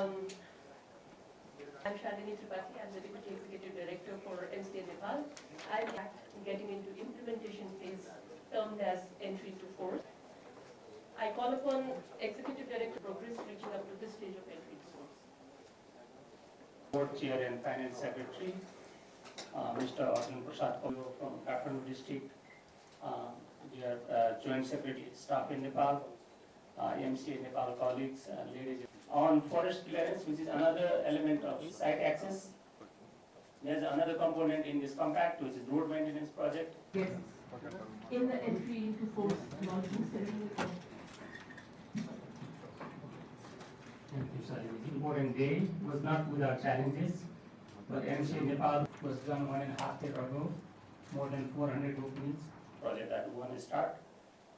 I'm Shalini Tripathi. I'm the Deputy Executive Director for MCA Nepal. I'm getting into implementation phase termed as entry to force. I call upon Executive Director progress reaching up to this stage of entry to force. Board Chair and Finance Secretary, Mr. Arjun Prasad from Kathmandu District, dear Joint Secretary, staff in Nepal, MCA Nepal colleagues, ladies. On forest clearance, which is another element of site access, there's another component in this compact, which is road maintenance project. Yes. In the entry into force launching ceremony. Thank you, sir. The important day was not without challenges, but MCA Nepal was done 1.5 years ago, more than 400 openings. Project that we want to start.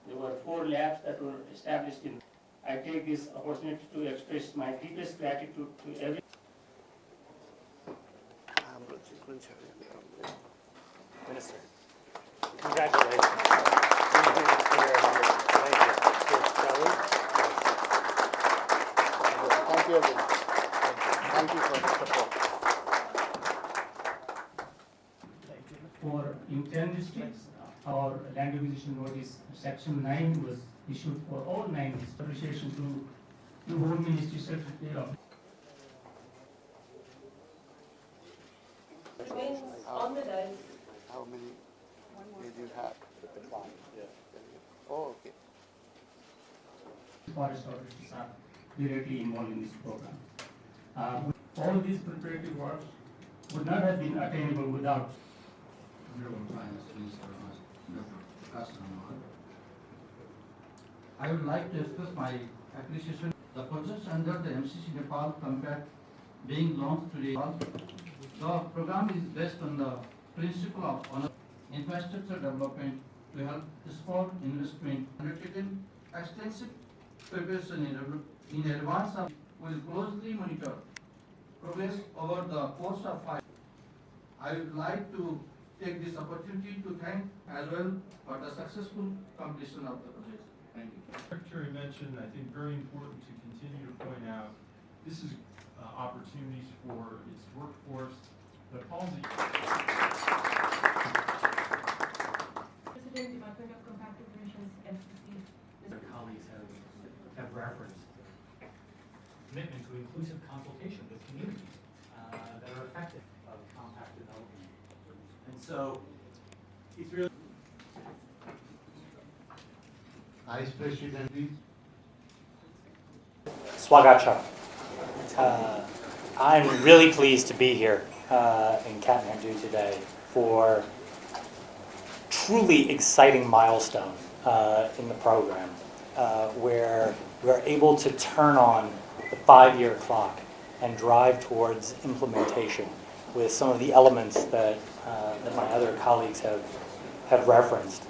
There were 4 labs that were established in. I take this opportunity to express my deepest gratitude to every. Minister, congratulations. Thank you everyone. Thank you for the support. For in 10 districts, our land acquisition notice section 9 was issued for all 9 districts. Appreciation to the Home Ministry Secretary of. Remains on the dial. How many did you have? Oh, okay. Forest officers are directly involved in this program. All these preparatory works would not have been attainable without. I would like to express my appreciation. The projects under the MCC Nepal Compact being launched today. The program is based on the principle of infrastructure development to help spur investment. Undertaken extensive preparation in advance of will closely monitor progress over the course of 5. I would like to take this opportunity to thank as well for the successful completion of the project. Thank you. Secretary mentioned, I think very important to continue to point out, this is opportunities for its workforce. The policy. President, Department of Compact Operations, MCC. Our colleagues have referenced commitment to inclusive consultation with communities that are affected of compact development. And so it's really Vice President, please. Swagacha. I'm really pleased to be here in Kathmandu today for truly exciting milestone in the program where we're able to turn on the 5-year clock and drive towards implementation with some of the elements that my other colleagues have referenced.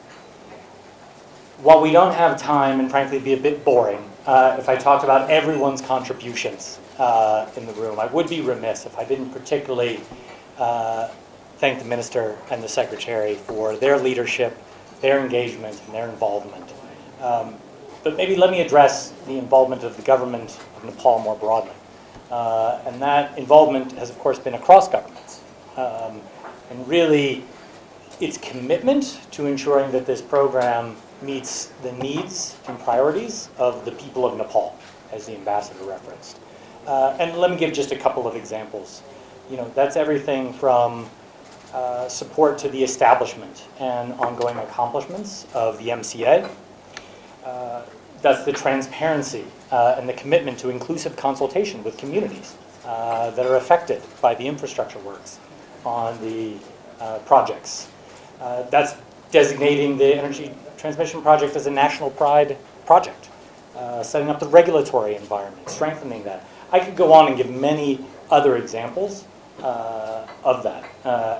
While we don't have time, and frankly be a bit boring, if I talked about everyone's contributions in the room, I would be remiss if I didn't particularly thank the Minister and the Secretary for their leadership, their engagement, and their involvement. But maybe let me address the involvement of the government of Nepal more broadly. And that involvement has, of course, been across governments. And really, its commitment to ensuring that this program meets the needs and priorities of the people of Nepal, as the ambassador referenced. And let me give just a couple of examples. You know, that's everything from support to the establishment and ongoing accomplishments of the MCA. That's the transparency and the commitment to inclusive consultation with communities that are affected by the infrastructure works on the projects. That's designating the energy transmission project as a national pride project, setting up the regulatory environment, strengthening that. I could go on and give many other examples of that,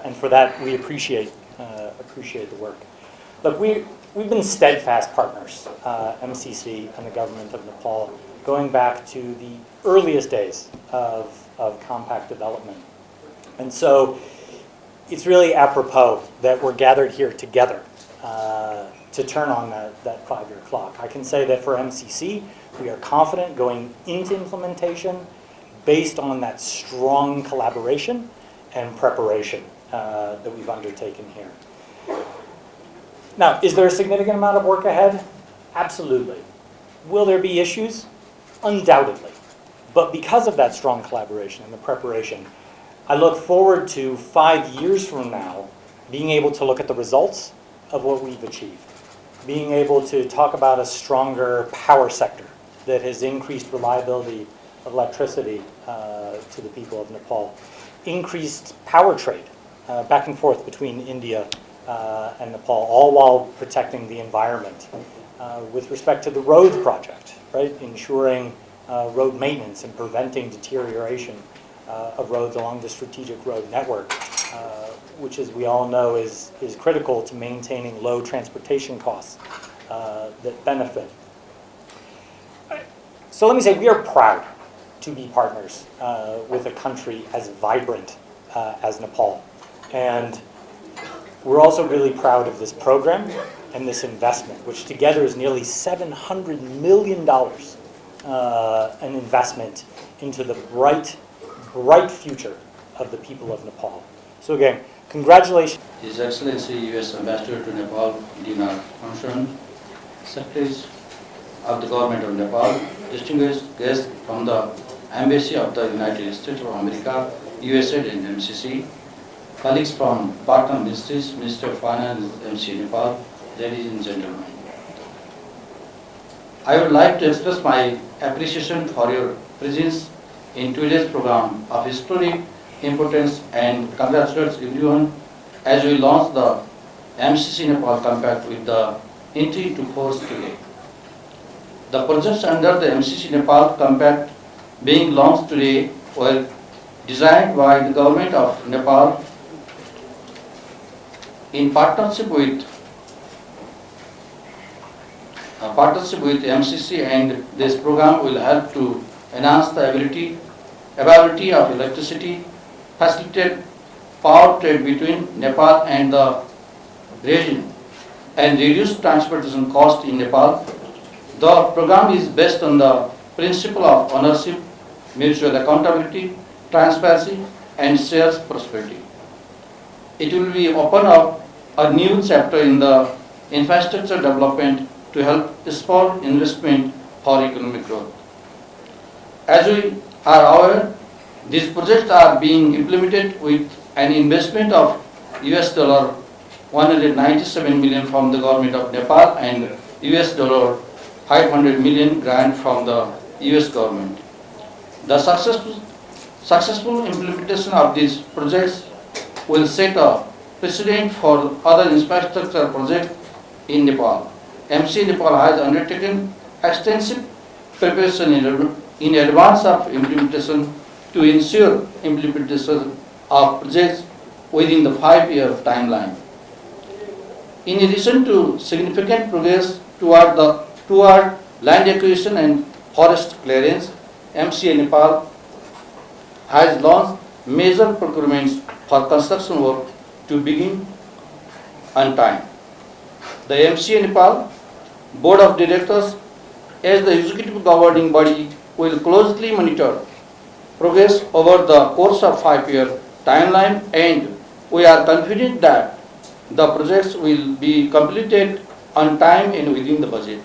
and for that we appreciate the work. Look, we've been steadfast partners, MCC and the government of Nepal, going back to the earliest days of compact development. And so it's really apropos that we're gathered here together to turn on that 5-year clock. I can say that for MCC, we are confident going into implementation based on that strong collaboration and preparation that we've undertaken here. Now, is there a significant amount of work ahead? Absolutely. Will there be issues? Undoubtedly. But because of that strong collaboration and the preparation, I look forward to 5 years from now being able to look at the results of what we've achieved, being able to talk about a stronger power sector that has increased reliability of electricity to the people of Nepal, increased power trade back and forth between India and Nepal, all while protecting the environment. With respect to the roads project, right, ensuring road maintenance and preventing deterioration of roads along the strategic road network, which, as we all know, is critical to maintaining low transportation costs that benefit. So let me say, we are proud to be partners with a country as vibrant as Nepal. And we're also really proud of this program and this investment, which together is nearly $700 million, an investment into the bright future of the people of Nepal. So again, congratulations. His Excellency U.S. Ambassador to Nepal, Dina Hamshan, Secretaries of the Government of Nepal, distinguished guests from the Embassy of the United States of America, USAID and MCC, colleagues from partner ministries, Minister of Finance, MC Nepal, ladies and gentlemen. I would like to express my appreciation for your presence in today's program of historic importance and congratulate everyone as we launch the MCC Nepal Compact with the entry into force today. The projects under the MCC Nepal Compact being launched today were designed by the government of Nepal in partnership with MCC, and this program will help to enhance the availability of electricity, facilitate power trade between Nepal and the region, and reduce transportation cost in Nepal. The program is based on the principle of ownership, mutual accountability, transparency, and shared prosperity. It will be open up a new chapter in the infrastructure development to help spur investment for economic growth. As we are aware, these projects are being implemented with an investment of $197 million from the government of Nepal and $500 million grant from the US government. The successful implementation of these projects will set a precedent for other infrastructure projects in Nepal. MC Nepal has undertaken extensive preparation in advance of implementation to ensure implementation of projects within the 5-year timeline. In addition to significant progress toward land acquisition and forest clearance, MCA Nepal has launched major procurements for construction work to begin on time. The MCA Nepal Board of Directors, as the executive governing body, will closely monitor progress over the course of 5-year timeline, and we are confident that the projects will be completed on time and within the budget.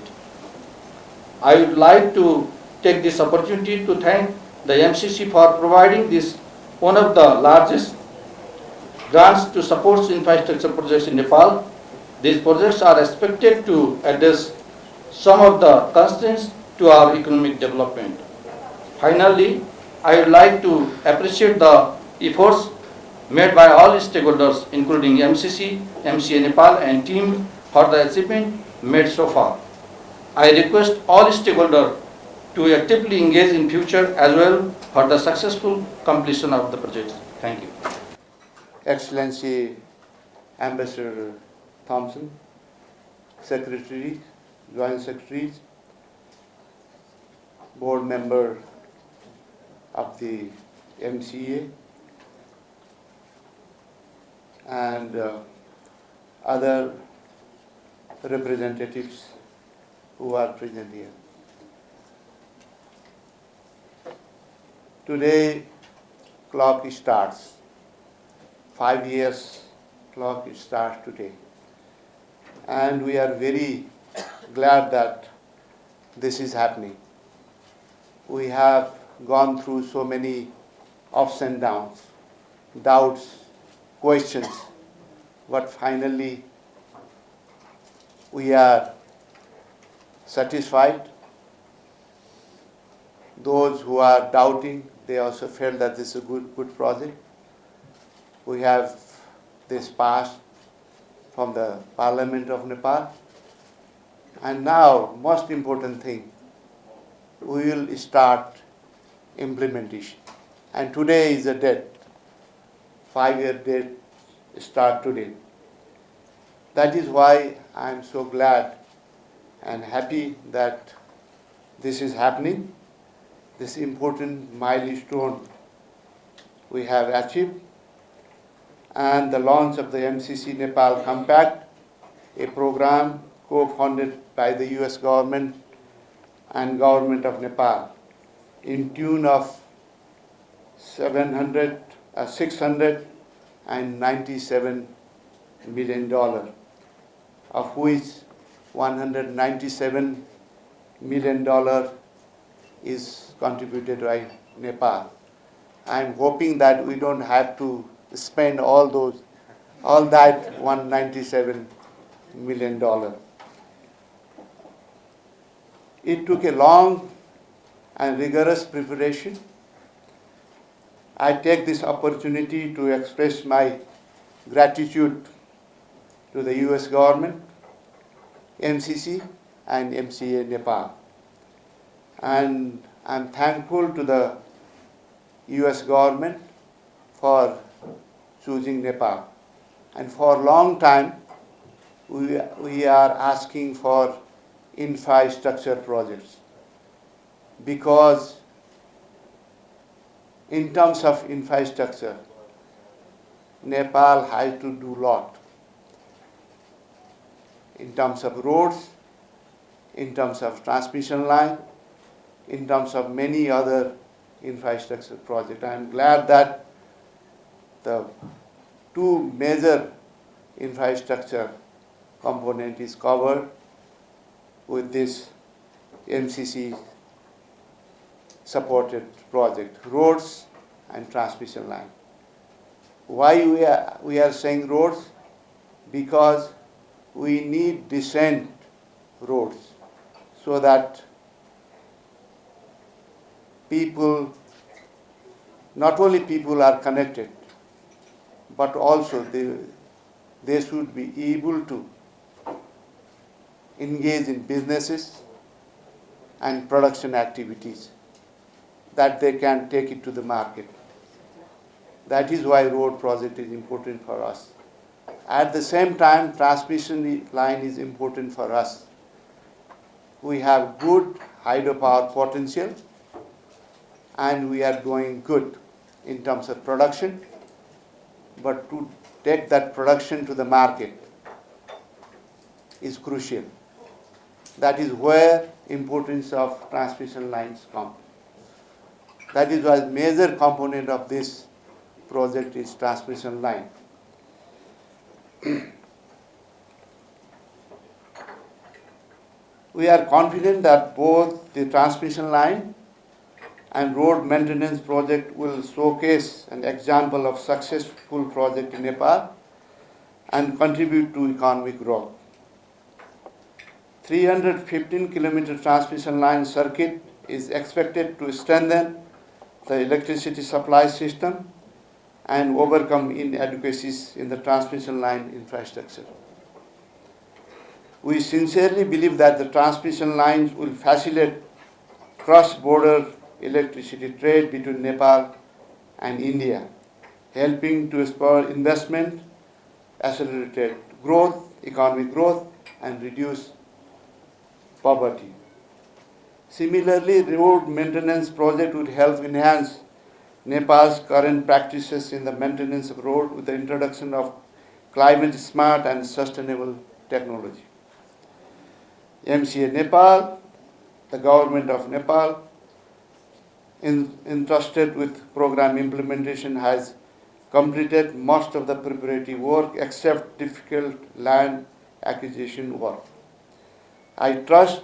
I would like to take this opportunity to thank the MCC for providing this one of the largest grants to support infrastructure projects in Nepal. These projects are expected to address some of the constraints to our economic development. Finally, I would like to appreciate the efforts made by all stakeholders, including MCC, MCA Nepal and team, for the achievement made so far. I request all stakeholders to actively engage in future as well for the successful completion of the projects. Thank you. Excellency Ambassador Thompson, Secretaries, Joint Secretaries, Board Member of the MCA, and other representatives who are present here. today clock starts. 5 years clock starts today. And we are very glad that this is happening. We have gone through so many ups and downs, doubts, questions, but finally we are satisfied. Those who are doubting, they also felt that this is a good project. We have this passed from the Parliament of Nepal. And now, most important thing, we will start implementation. And today is the date, 5-year date start today. That is why I am so glad and happy that this is happening. This important milestone we have achieved, and the launch of the MCC Nepal Compact, a program co-funded by the US government and government of Nepal in tune of $697 million, of which $197 million is contributed by Nepal. I am hoping that we don't have to spend all that $197 million. It took a long and rigorous preparation. I take this opportunity to express my gratitude to the US government, MCC and MCA Nepal. And I'm thankful to the US government for choosing Nepal. And for a long time, we are asking for infrastructure projects, because in terms of infrastructure, Nepal has to do a lot in terms of roads, in terms of transmission line, in terms of many other infrastructure projects. I am glad that the two major infrastructure component is covered with this MCC supported project, roads and transmission line. Why we are saying roads? Because we need decent roads so that people, not only people are connected, but also they should be able to engage in businesses and production activities, that they can take it to the market. That is why road project is important for us. At the same time, transmission line is important for us. We have good hydropower potential, and we are doing good in terms of production, but to take that production to the market is crucial. That is where importance of transmission lines come. That is why major component of this project is transmission line. We are confident that both the transmission line and road maintenance project will showcase an example of successful project in Nepal and contribute to economic growth. 315-kilometer transmission line circuit is expected to strengthen the electricity supply system and overcome inadequacies in the transmission line infrastructure. We sincerely believe that the transmission lines will facilitate cross-border electricity trade between Nepal and India, helping to spur investment, accelerate growth, economic growth, and reduce poverty. Similarly, road maintenance project would help enhance Nepal's current practices in the maintenance of road with the introduction of climate smart and sustainable technology. MCA Nepal, the government of Nepal, entrusted with program implementation has completed most of the preparatory work except difficult land acquisition work. I trust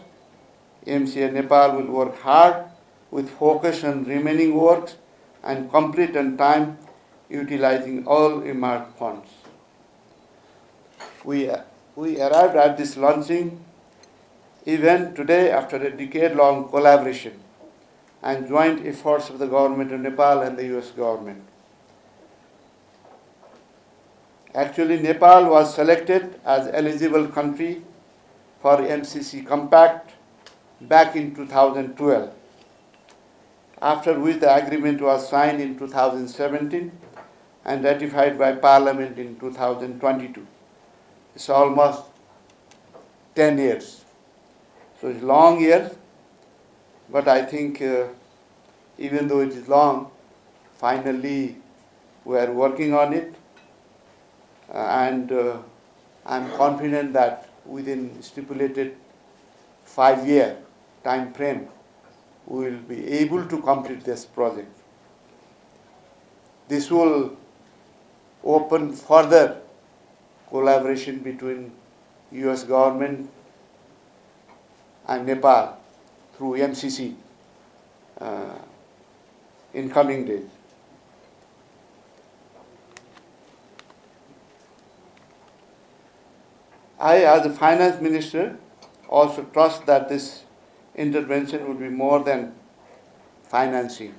MCA Nepal will work hard with focus on remaining works and complete on time utilizing all earmarked funds. We arrived at this launching event today after a decade-long collaboration and joint efforts of the government of Nepal and the US government. Actually, Nepal was selected as eligible country for MCC Compact back in 2012, after which the agreement was signed in 2017 and ratified by Parliament in 2022. It's almost 10 years. So it's long years, but I think even though it is long, finally we are working on it, and I'm confident that within stipulated 5-year time frame, we will be able to complete this project. This will open further collaboration between US government and Nepal through MCC in coming days. I, as a finance minister, also trust that this intervention will be more than financing.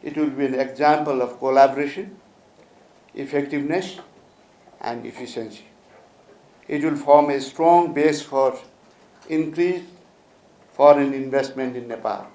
It will be an example of collaboration, effectiveness, and efficiency. It will form a strong base for increased foreign investment in Nepal.